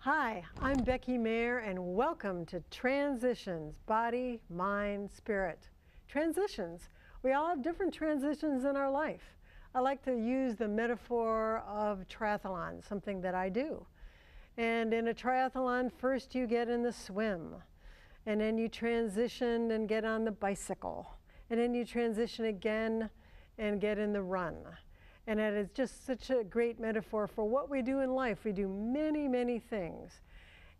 Hi, I'm Becky Meagher, and welcome to Transitions, Body, Mind, Spirit. Transitions. We all have different transitions in our life. I like to use the metaphor of triathlon, something that I do. And in a triathlon, first you get in the swim, and then you transition and get on the bicycle, and then you transition again and get in the run. And it is just such a great metaphor for what we do in life. We do many, many things.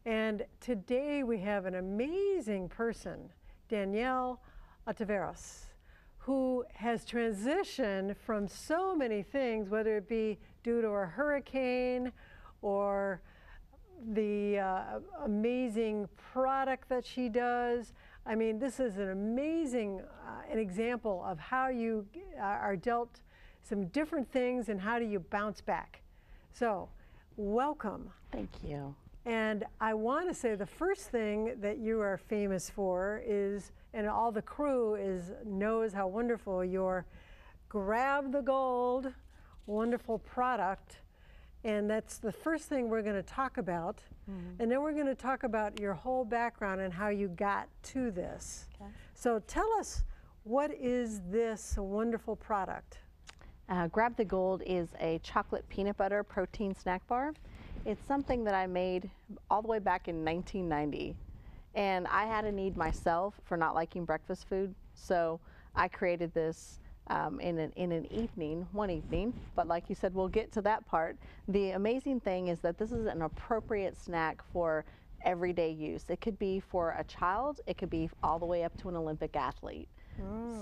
And today we have an amazing person, Danielle Ataveros, who has transitioned from so many things, whether it be due to a hurricane or the amazing product that she does. I mean, this is an amazing an example of how you are dealt some different things and how do you bounce back. So, welcome. Thank you. And I want to say the first thing that you are famous for is, and all the crew knows how wonderful your Grab the Gold wonderful product. And that's the first thing we're going to talk about. Mm-hmm. And then we're going to talk about your whole background and how you got to this. Okay. So tell us, what is this wonderful product? Grab the Gold is a chocolate peanut butter protein snack bar. It's something that I made all the way back in 1990. And I had a need myself for not liking breakfast food. So I created this in one evening. But like you said, we'll get to that part. The amazing thing is that this is an appropriate snack for everyday use. It could be for a child. It could be all the way up to an Olympic athlete.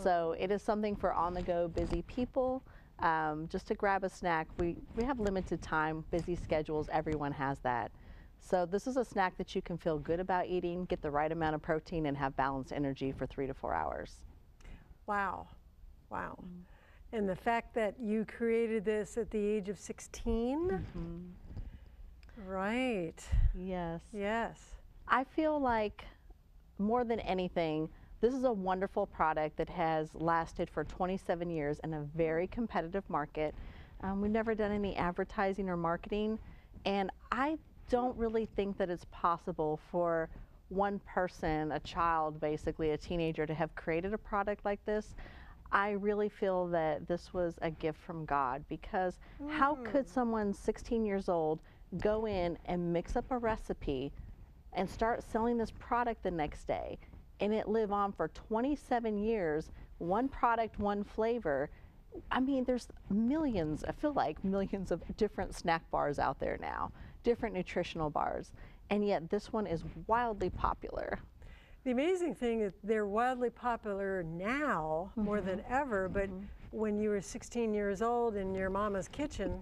So it is something for on-the-go busy people. Just to grab a snack. We have limited time, busy schedules, everyone has that. So this is a snack that you can feel good about eating, get the right amount of protein, and have balanced energy for 3 to 4 hours. Wow, wow. Mm-hmm. And the fact that you created this at the age of 16? Mm-hmm. Right. Yes. Yes. I feel like more than anything, this is a wonderful product that has lasted for 27 years in a very competitive market. We've never done any advertising or marketing, and I don't really think that it's possible for one person, a child, basically a teenager, to have created a product like this. I really feel that this was a gift from God, because how could someone 16 years old go in and mix up a recipe and start selling this product the next day, and it live on for 27 years, one product, one flavor? I mean, there's millions, I feel like millions of different snack bars out there now, different nutritional bars, and yet this one is wildly popular. The amazing thing is they're wildly popular now, more than ever, but when you were 16 years old in your mama's kitchen,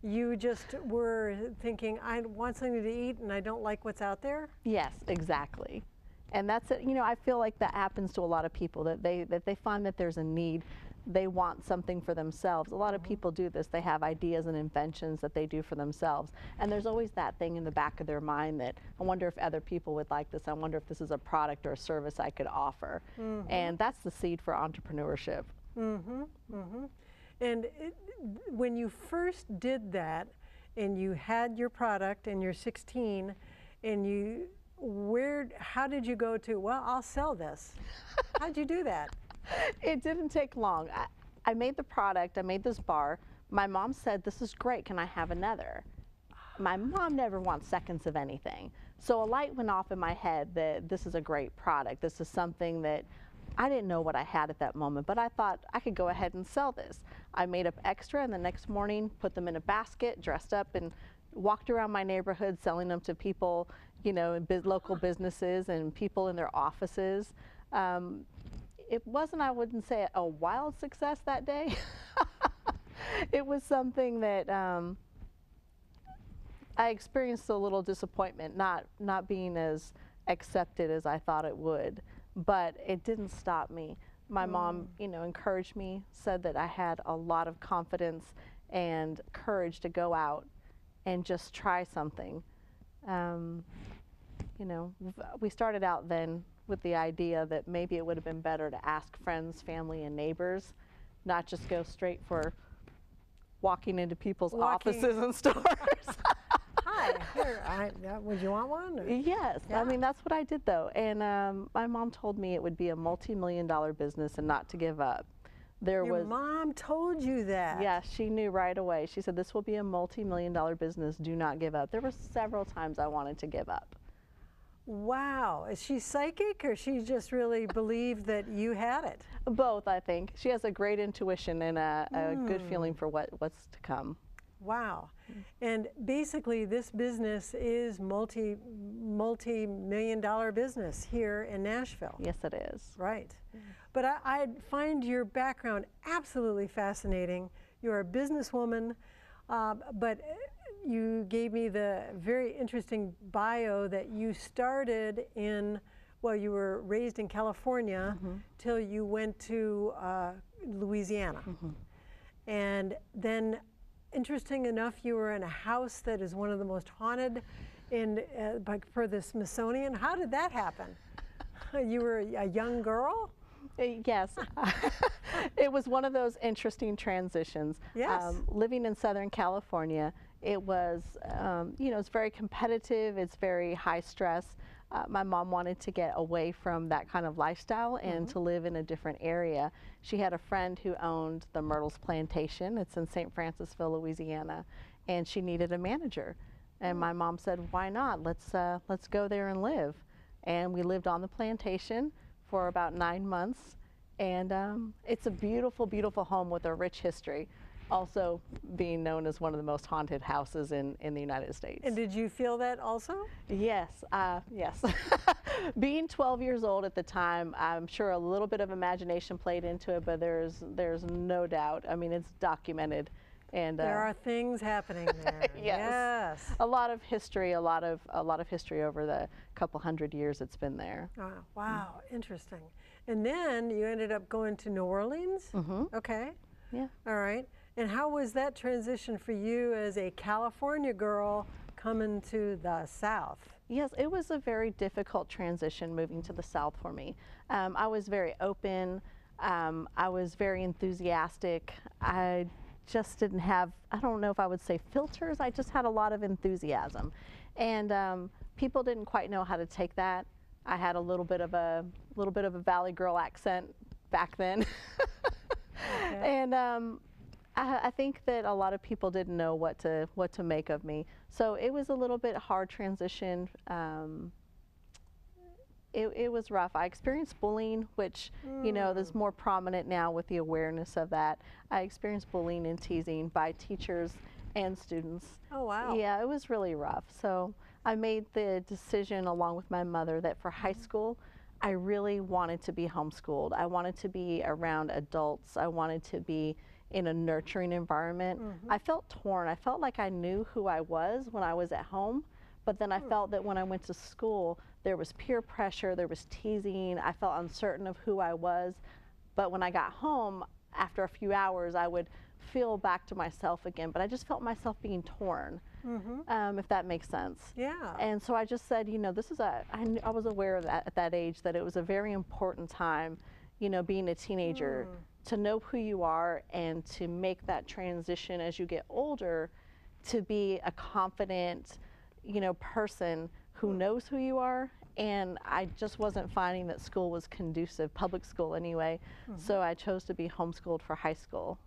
you just were thinking, I want something to eat and I don't like what's out there? Yes, exactly. And that's it. You know, I feel like that happens to a lot of people, that they find that there's a need. They want something for themselves. A lot of people do this. They have ideas and inventions that they do for themselves. And there's always that thing in the back of their mind that, I wonder if other people would like this. I wonder if this is a product or a service I could offer. And that's the seed for entrepreneurship. And when you first did that, and you had your product and you're 16, and how did you go to, well, I'll sell this? How'd you do that? It didn't take long. I made the product, I made this bar. My mom said, this is great, can I have another? My mom never wants seconds of anything. So a light went off in my head that this is a great product. This is something that I didn't know what I had at that moment, but I thought I could go ahead and sell this. I made up extra, and the next morning put them in a basket, dressed up, and walked around my neighborhood selling them to people, you know, in local businesses and people in their offices. It wasn't, I wouldn't say, a wild success that day. It was something that I experienced a little disappointment, not being as accepted as I thought it would, but it didn't stop me. My mom, you know, encouraged me, said that I had a lot of confidence and courage to go out and just try something. You know, we started out then with the idea that maybe it would have been better to ask friends, family, and neighbors, not just go straight for walking into people's offices and stores. Hi, Here, would you want one? Or? Yes, Yeah. I mean, that's what I did though. And my mom told me it would be a multi-million-dollar business and not to give up. Your mom told you that? Yeah, she knew right away. She said, this will be a multi-million-dollar business. Do not give up. There were several times I wanted to give up. Wow. Is she psychic, or she just really believed that you had it? Both, I think. She has a great intuition and a good feeling for what's to come. Wow. And basically this business is multi-million-dollar business here in Nashville. Yes, it is. Right. But I find your background absolutely fascinating. You're a businesswoman, but you gave me the very interesting bio that you started in, well, you were raised in California till you went to Louisiana. And then, interesting enough, you were in a house that is one of the most haunted for the Smithsonian. How did that happen? You were a young girl? Yes. It was one of those interesting transitions. Yes. Living in Southern California, it was, you know, it's very competitive, it's very high stress. My mom wanted to get away from that kind of lifestyle and to live in a different area. She had a friend who owned the Myrtles Plantation. It's in St. Francisville, Louisiana, and she needed a manager. And my mom said, why not? Let's go there and live. And we lived on the plantation for about 9 months. And it's a beautiful, beautiful home with a rich history. Also being known as one of the most haunted houses in the United States. And did you feel that also? Yes, yes. Being 12 years old at the time, I'm sure a little bit of imagination played into it, but there's no doubt. I mean, it's documented. And there are things happening there. Yes. A lot of history, a lot of history over the couple hundred years it's been there. Oh, wow, interesting. And then you ended up going to New Orleans? Okay. Yeah. All right. And how was that transition for you as a California girl coming to the South? Yes, it was a very difficult transition moving to the South for me. I was very open. I was very enthusiastic. I just didn't have, I don't know if I would say filters, I just had a lot of enthusiasm. And people didn't quite know how to take that. I had a little bit of a Valley girl accent back then. Okay. And I think that a lot of people didn't know what to make of me. So it was a little bit hard transition. It was rough. I experienced bullying, which, you know, is more prominent now with the awareness of that. I experienced bullying and teasing by teachers and students. Oh, wow. Yeah, it was really rough. So I made the decision along with my mother that for high school, I really wanted to be homeschooled. I wanted to be around adults. I wanted to be in a nurturing environment. I felt torn. I felt like I knew who I was when I was at home, but then I felt that when I went to school, there was peer pressure, there was teasing. I felt uncertain of who I was. But when I got home, after a few hours, I would feel back to myself again. But I just felt myself being torn, if that makes sense. Yeah. And so I just said, you know, this is I was aware of that at that age, that it was a very important time, you know, being a teenager, to know who you are and to make that transition as you get older to be a confident, you know, person who knows who you are. And I just wasn't finding that school was conducive, public school anyway, so I chose to be homeschooled for high school.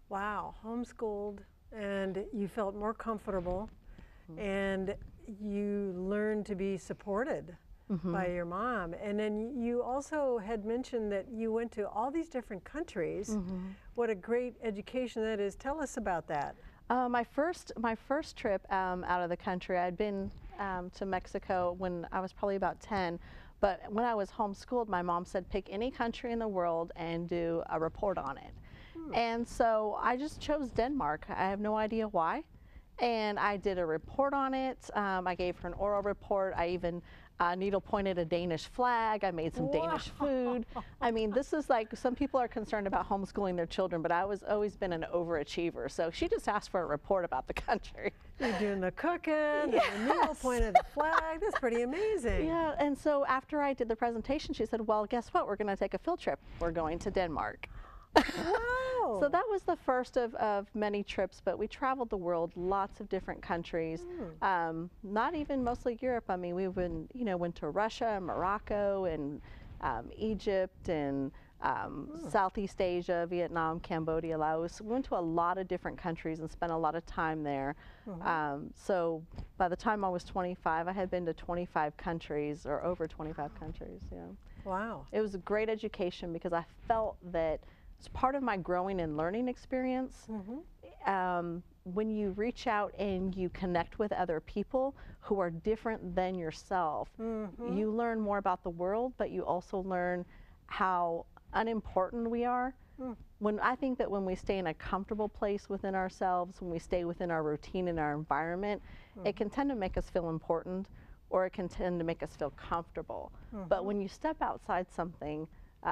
Wow, homeschooled, and you felt more comfortable, and you learned to be supported by your mom. And then you also had mentioned that you went to all these different countries. What a great education that is. Tell us about that. My first trip out of the country, I'd been to Mexico when I was probably about 10, but when I was homeschooled, my mom said pick any country in the world and do a report on it. And so I just chose Denmark. I have no idea why. And I did a report on it. I gave her an oral report. I even needle pointed a Danish flag. I made some Danish food. I mean, this is like, some people are concerned about homeschooling their children, but I was always been an overachiever. So she just asked for a report about the country. You're doing the cooking, and the needle pointed the flag. That's pretty amazing. Yeah, and so after I did the presentation, she said, well, guess what? We're going to take a field trip. We're going to Denmark. Wow. So that was the first of many trips, but we traveled the world, lots of different countries. Not even mostly Europe. I mean, we went to Russia, Morocco, and Egypt, and Southeast Asia, Vietnam, Cambodia, Laos. We went to a lot of different countries and spent a lot of time there. So by the time I was 25, I had been to 25 countries, or over 25 countries. Yeah. Wow. It was a great education because I felt that it's part of my growing and learning experience. When you reach out and you connect with other people who are different than yourself, you learn more about the world, but you also learn how unimportant we are. I think that when we stay in a comfortable place within ourselves, when we stay within our routine and our environment, it can tend to make us feel important, or it can tend to make us feel comfortable. But when you step outside something,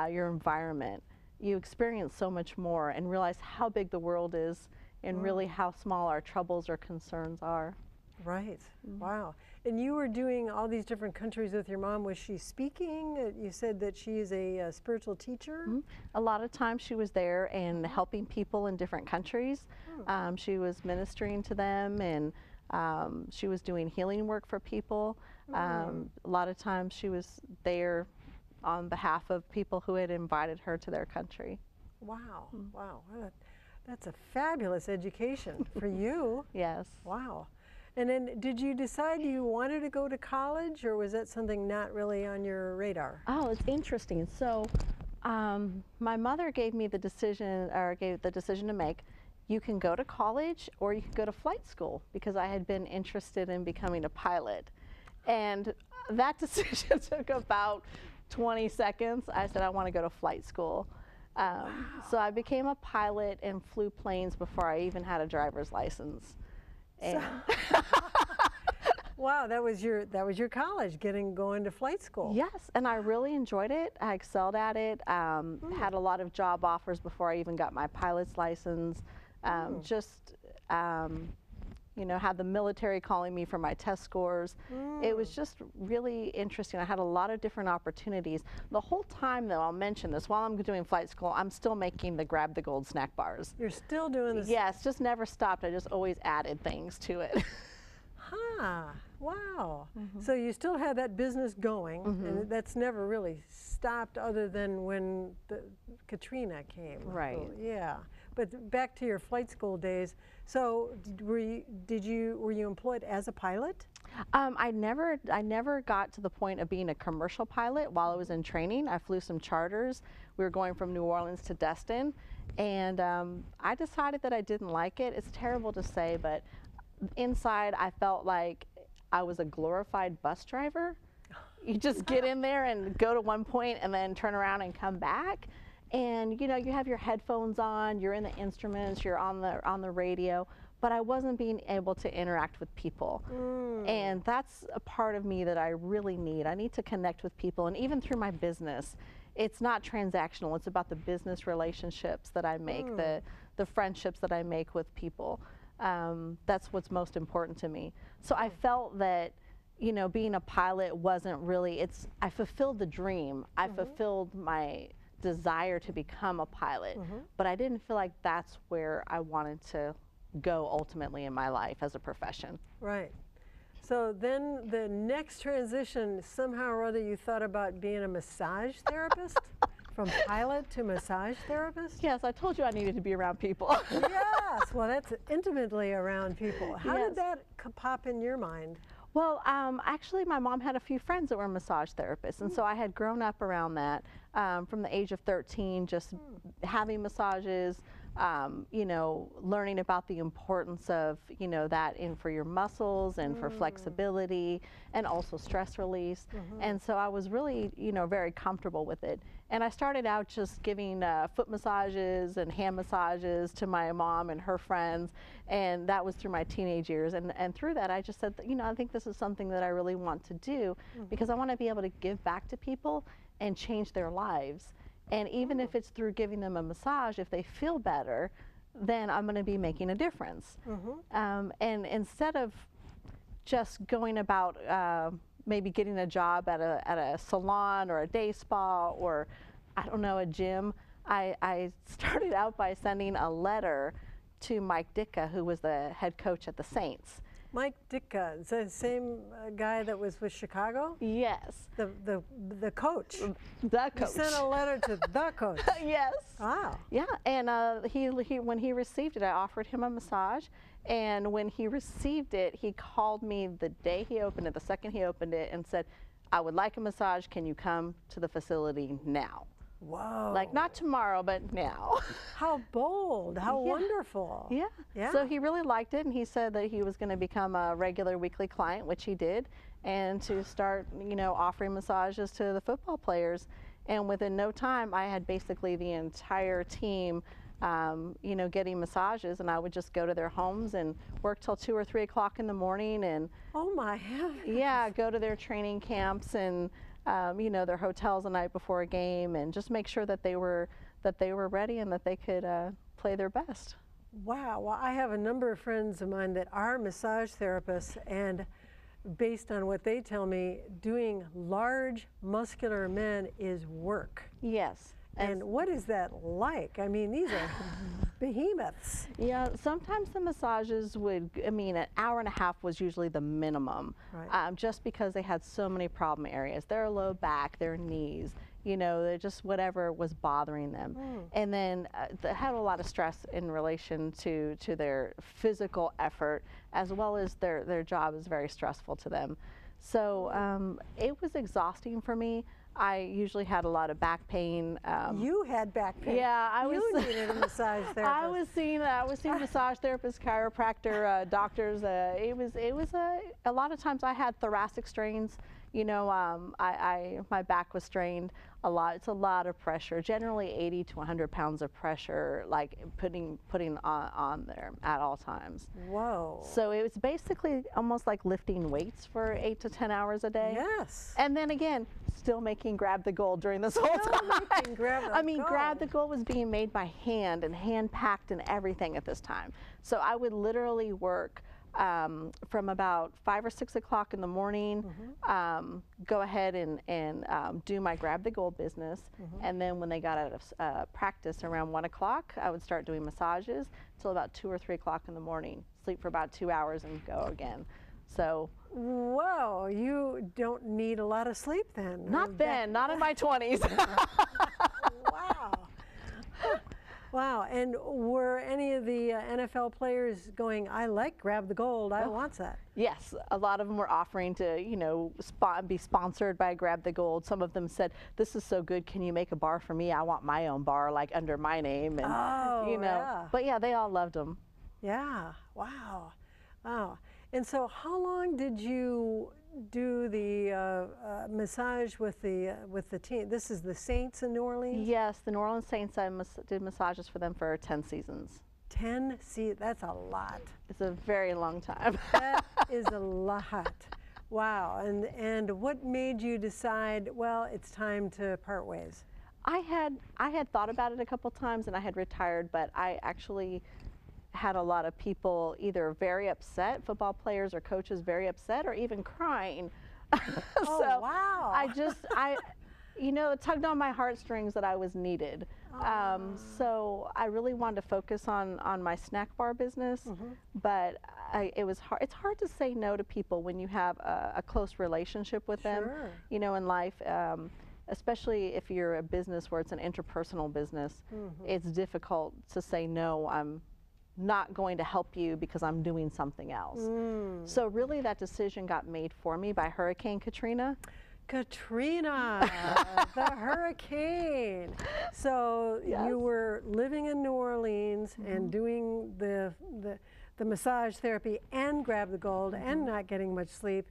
your environment, you experience so much more and realize how big the world is and really how small our troubles or concerns are. Right. Wow. And you were doing all these different countries with your mom. Was she speaking? You said that she is a spiritual teacher. A lot of times she was there and helping people in different countries. She was ministering to them, and she was doing healing work for people. A lot of times she was there on behalf of people who had invited her to their country. Wow. Wow. That's a fabulous education for you. Yes. Wow. And then did you decide you wanted to go to college, or was that something not really on your radar? Oh, it's interesting. So my mother gave me the decision, or gave the decision to make. You can go to college or you can go to flight school, because I had been interested in becoming a pilot. And that decision took about 20 seconds. I said, I want to go to flight school. So I became a pilot and flew planes before I even had a driver's license. And wow, that was your college, going to flight school. Yes, and I really enjoyed it. I excelled at it. Had a lot of job offers before I even got my pilot's license. Had the military calling me for my test scores. It was just really interesting. I had a lot of different opportunities. The whole time, though, I'll mention this, while I'm doing flight school, I'm still making the Grab the Gold snack bars. You're still doing this? Yes, just never stopped. I just always added things to it. Wow. So you still had that business going, and that's never really stopped, other than when Katrina came. Right. So, yeah. But back to your flight school days. So were you employed as a pilot? I never got to the point of being a commercial pilot while I was in training. I flew some charters. We were going from New Orleans to Destin, and I decided that I didn't like it. It's terrible to say, but inside I felt like I was a glorified bus driver. You just get in there and go to one point and then turn around and come back. And you have your headphones on, you're in the instruments, you're on the radio, but I wasn't being able to interact with people. And that's a part of me that I really need. I need to connect with people, and even through my business, it's not transactional. It's about the business relationships that I make, the friendships that I make with people. That's what's most important to me. So I felt that, being a pilot wasn't really, I fulfilled the dream. I fulfilled my desire to become a pilot, but I didn't feel like that's where I wanted to go ultimately in my life as a profession. Right. So then the next transition, somehow or other, you thought about being a massage therapist? From pilot to massage therapist? Yes, I told you I needed to be around people. Yes, well, that's intimately around people. How did that pop in your mind? Well, actually, my mom had a few friends that were massage therapists, and so I had grown up around that from the age of 13, just having massages, learning about the importance of, that for your muscles and for flexibility and also stress release. And so I was really, very comfortable with it. And I started out just giving foot massages and hand massages to my mom and her friends, and that was through my teenage years. And through that, I just said, I think this is something that I really want to do, because I want to be able to give back to people and change their lives. And even if it's through giving them a massage, if they feel better, then I'm going to be making a difference. And instead of just going about maybe getting a job at a salon or a day spa or, I don't know, a gym, I started out by sending a letter to Mike Ditka, who was the head coach at the Saints. Mike Ditka, is that the same guy that was with Chicago? Yes. The coach. The coach. You sent a letter to the coach. Yes. Wow. Yeah, and he when he received it, I offered him a massage, and when he received it, he called me the day he opened it, the second he opened it, and said, "I would like a massage. Can you come to the facility now?" Whoa. Like not tomorrow, but now. How bold, how Yeah. wonderful. Yeah. Yeah. So he really liked it, and he said that he was going to become a regular weekly client, which he did, and to start, offering massages to the football players. And within no time, I had basically the entire team, getting massages, and I would just go to their homes and work till 2 or 3 o'clock in the morning, and Oh my heavens. yeah, go to their training camps and their hotels the night before a game, and just make sure that they were ready and that they could play their best. Wow. Well, I have a number of friends of mine that are massage therapists, and based on what they tell me, doing large muscular men is work. Yes. And what is that like? I mean, these are behemoths. Yeah, sometimes the massages an hour and a half was usually the minimum, Right. just because they had so many problem areas, their low back, their knees, they're just whatever was bothering them. And then they had a lot of stress in relation to their physical effort, as well as their job is very stressful to them. So it was exhausting for me. I usually had a lot of back pain. You had back pain. Yeah, I was. You needed a massage therapist. I was seeing massage therapists, chiropractor, doctors. It was a lot of times I had thoracic strains. My back was strained a lot. It's a lot of pressure. Generally 80 to 100 pounds of pressure, like putting on there at all times. Whoa. So it was basically almost like lifting weights for 8 to 10 hours a day. Yes. And then again, still making grab the gold during this whole time. Grab the gold was being made by hand and hand packed and everything at this time. So I would literally work from about 5 or 6 o'clock in the morning, go ahead and do my grab the gold business, and then when they got out of practice around 1 o'clock, I would start doing massages till about 2 or 3 o'clock in the morning, sleep for about 2 hours and go again. So. Whoa, you don't need a lot of sleep then. Not then, not in my 20s. Wow. Wow, and were any of the NFL players going, I like grab the gold, I want that? Yes, a lot of them were offering to, be sponsored by Grab the Gold. Some of them said, this is so good, can you make a bar for me? I want my own bar, like under my name. And, yeah. But yeah, they all loved them. Yeah, wow, wow. And so how long did you do the massage with the team? This is the Saints in New Orleans? Yes, the New Orleans Saints, I did massages for them for 10 seasons. 10 seasons, that's a lot. It's a very long time. That is a lot. Wow, and what made you decide, well, it's time to part ways? I had thought about it a couple times and I had retired, but I actually had a lot of people either very upset, football players or coaches very upset, or even crying. Oh, wow. It tugged on my heartstrings that I was needed. So I really wanted to focus on my snack bar business, but it's hard to say no to people when you have a close relationship with them, in life. Especially if you're a business where it's an interpersonal business, it's difficult to say no, I'm not going to help you because I'm doing something else. So really that decision got made for me by Hurricane Katrina. Katrina, the hurricane. So you were living in New Orleans and doing the massage therapy and grab the gold and not getting much sleep.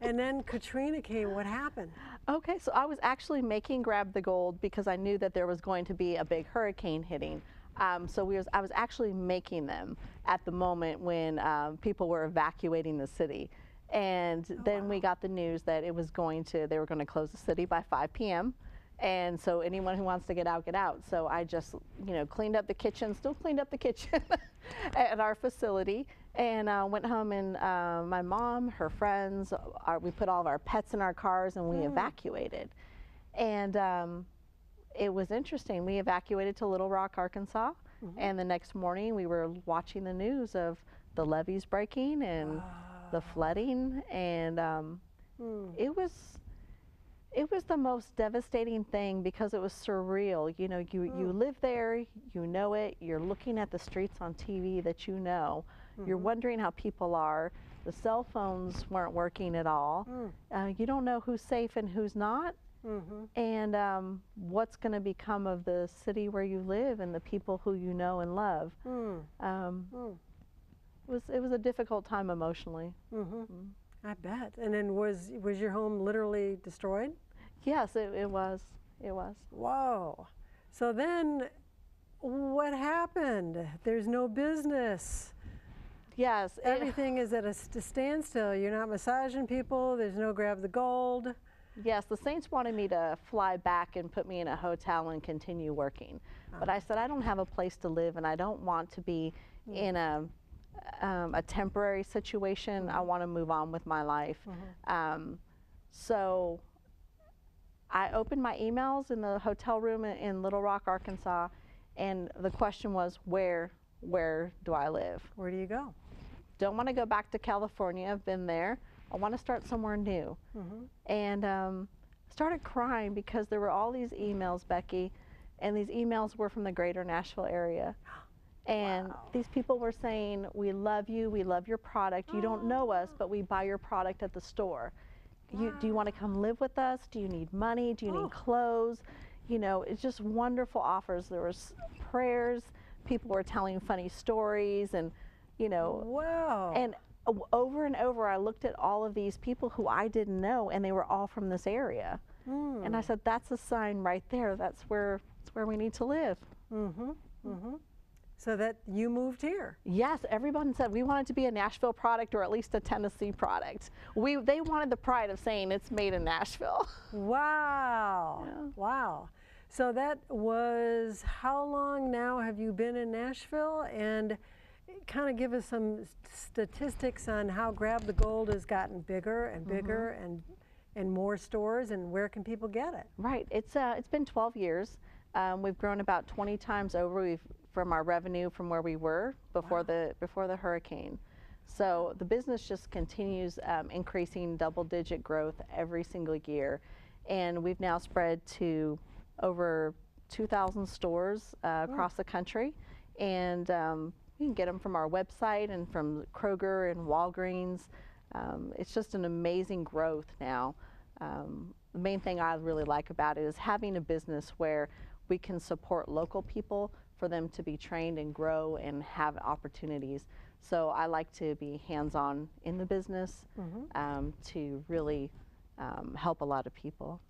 And then Katrina came. What happened? Okay, so I was actually making grab the gold because I knew that there was going to be a big hurricane hitting. I was actually making them at the moment when people were evacuating the city. And then we got the news that they were going to close the city by 5 p.m. And so anyone who wants to get out, get out. So I just, cleaned up the kitchen, still cleaned up the kitchen at our facility, and went home, and my mom, her friends, we put all of our pets in our cars and we evacuated. And it was interesting. We evacuated to Little Rock, Arkansas, and the next morning we were watching the news of the levees breaking and the flooding, and it was the most devastating thing because it was surreal. You know, you live there, you know it, you're looking at the streets on TV that you know, you're wondering how people are. The cell phones weren't working at all. You don't know who's safe and who's not. And what's going to become of the city where you live and the people who you know and love. It was a difficult time emotionally. I bet. And then was your home literally destroyed? Yes, it was. It was. Whoa. So then what happened? There's no business. Yes. Everything is at a standstill. You're not massaging people. There's no grab the gold. Yes, the Saints wanted me to fly back and put me in a hotel and continue working. But I said, I don't have a place to live, and I don't want to be in a temporary situation. I want to move on with my life. So I opened my emails in the hotel room in Little Rock, Arkansas, and the question was, where do I live? Where do you go? Don't want to go back to California. I've been there. I want to start somewhere new. And started crying because there were all these emails, Becky, and these emails were from the greater Nashville area. And these people were saying, we love you, we love your product. You don't know us, but we buy your product at the store. Do you want to come live with us? Do you need money? Do you need clothes? You know, it's just wonderful offers. There was prayers. People were telling funny stories, and, you know. And over and over, I looked at all of these people who I didn't know, and they were all from this area. And I said, that's a sign right there. That's where we need to live. So that you moved here. Yes, everyone said we wanted to be a Nashville product or at least a Tennessee product. They wanted the pride of saying it's made in Nashville. Wow. Wow. So that was, how long now have you been in Nashville? And kind of give us some statistics on how Grab the Gold has gotten bigger and bigger and more stores, and where can people get it? Right. It's been 12 years. We've grown about 20 times over from our revenue from where we were before the hurricane. So the business just continues increasing double-digit growth every single year, and we've now spread to over 2,000 stores across the country, and you can get them from our website and from Kroger and Walgreens. It's just an amazing growth now. The main thing I really like about it is having a business where we can support local people for them to be trained and grow and have opportunities. So I like to be hands-on in the business to really help a lot of people.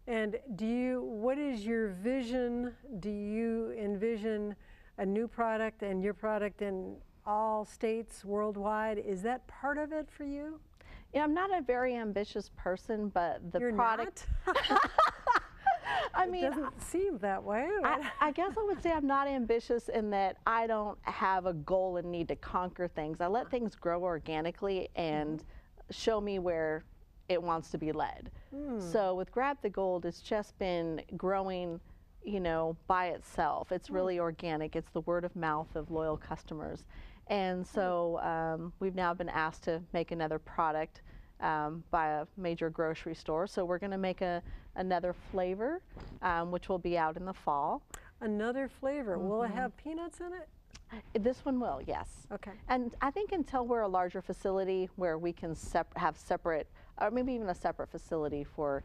And what is your vision? Do you envision a new product and your product in all states worldwide? Is that part of it for you? Yeah, I'm not a very ambitious person, but the You're product. Not? I mean, it doesn't seem that way. I guess I would say I'm not ambitious in that I don't have a goal and need to conquer things. I let things grow organically and show me where it wants to be led. So with Grab the Gold, it's just been growing, you know, by itself. It's really organic. It's the word of mouth of loyal customers. And so we've now been asked to make another product by a major grocery store. So we're going to make another flavor, which will be out in the fall. Another flavor. Will it have peanuts in it? This one will, yes. Okay. And I think until we're a larger facility where we can have separate, or maybe even a separate facility for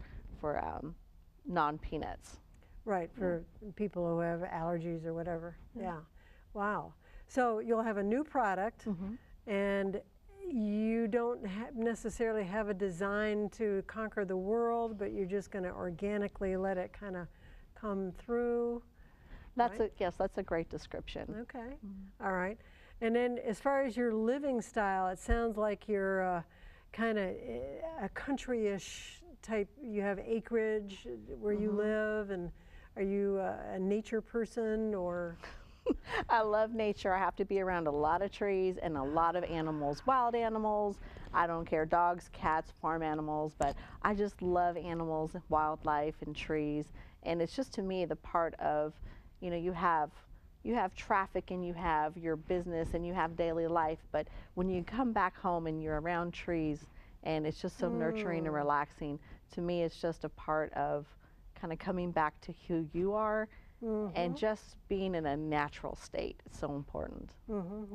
non-peanuts. Right, for people who have allergies or whatever. Yeah. Wow. So you'll have a new product, and you don't necessarily have a design to conquer the world, but you're just going to organically let it kind of come through. Yes, that's a great description. Okay. All right. And then as far as your living style, it sounds like you're kind of a country-ish type. You have acreage where you live, and are you a nature person or? I love nature. I have to be around a lot of trees and a lot of animals, wild animals. I don't care, dogs, cats, farm animals, but I just love animals, wildlife, and trees. And it's just, to me, the part of, you know, you have traffic and you have your business and you have daily life, but when you come back home and you're around trees and it's just so nurturing and relaxing, to me it's just a part of kind of coming back to who you are and just being in a natural state. It's so important.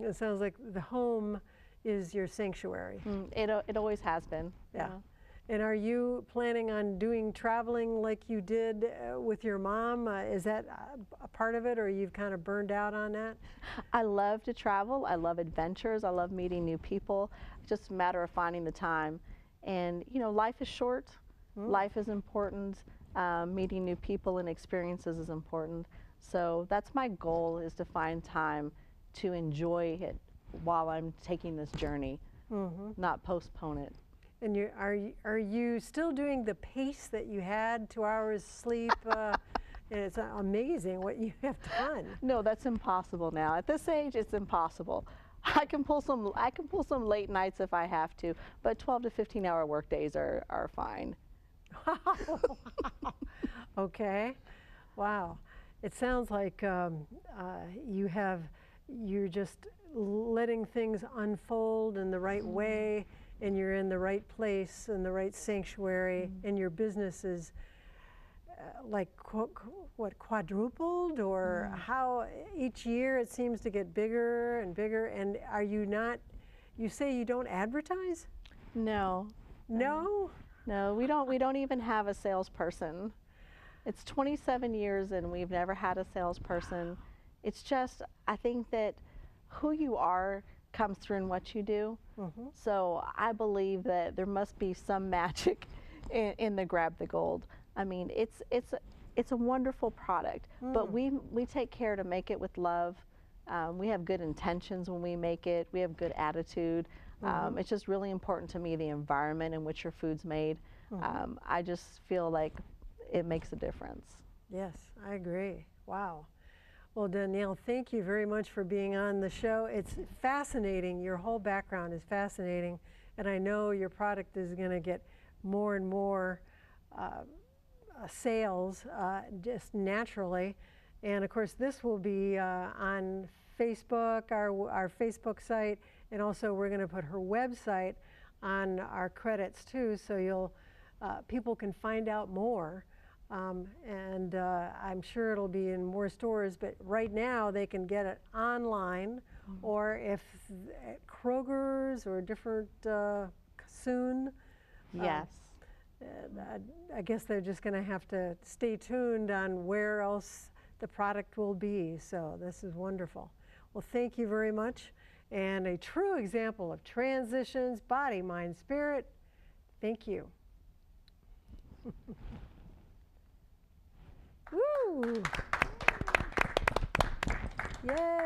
It sounds like the home is your sanctuary. It always has been. Yeah. And are you planning on doing traveling like you did with your mom? Is that a part of it, or you've kind of burned out on that? I love to travel. I love adventures. I love meeting new people. It's just a matter of finding the time. And, you know, life is short. Life is important. Meeting new people and experiences is important. So that's my goal, is to find time to enjoy it while I'm taking this journey, not postpone it. And are you still doing the pace that you had, 2 hours sleep? It's amazing what you have done. No, that's impossible now. At this age, it's impossible. I can pull some late nights if I have to, but 12 to 15-hour work days are fine. Okay. Wow. It sounds like you're just letting things unfold in the right way, and you're in the right place, in the right sanctuary, and your business is like what, quadrupled, or how each year it seems to get bigger and bigger. And are you not, you say you don't advertise? No. No? No, we don't even have a salesperson. It's 27 years and we've never had a salesperson. It's just, I think that who you are comes through in what you do. So I believe that there must be some magic in the Grab the Gold. I mean, it's a wonderful product, but we take care to make it with love. We have good intentions when we make it. We have good attitude. It's just really important to me, the environment in which your food's made. I just feel like it makes a difference. Yes, I agree. Wow. Well, Danielle, thank you very much for being on the show. It's fascinating. Your whole background is fascinating, and I know your product is going to get more and more sales just naturally. And of course, this will be on Facebook, our Facebook site, and also we're going to put her website on our credits too, so people can find out more. And I'm sure it'll be in more stores, but right now they can get it online, or if at Kroger's or different soon. Yes. I guess they're just going to have to stay tuned on where else the product will be. So this is wonderful. Well, thank you very much. And a true example of transitions, body, mind, spirit. Thank you. Woo! Yay!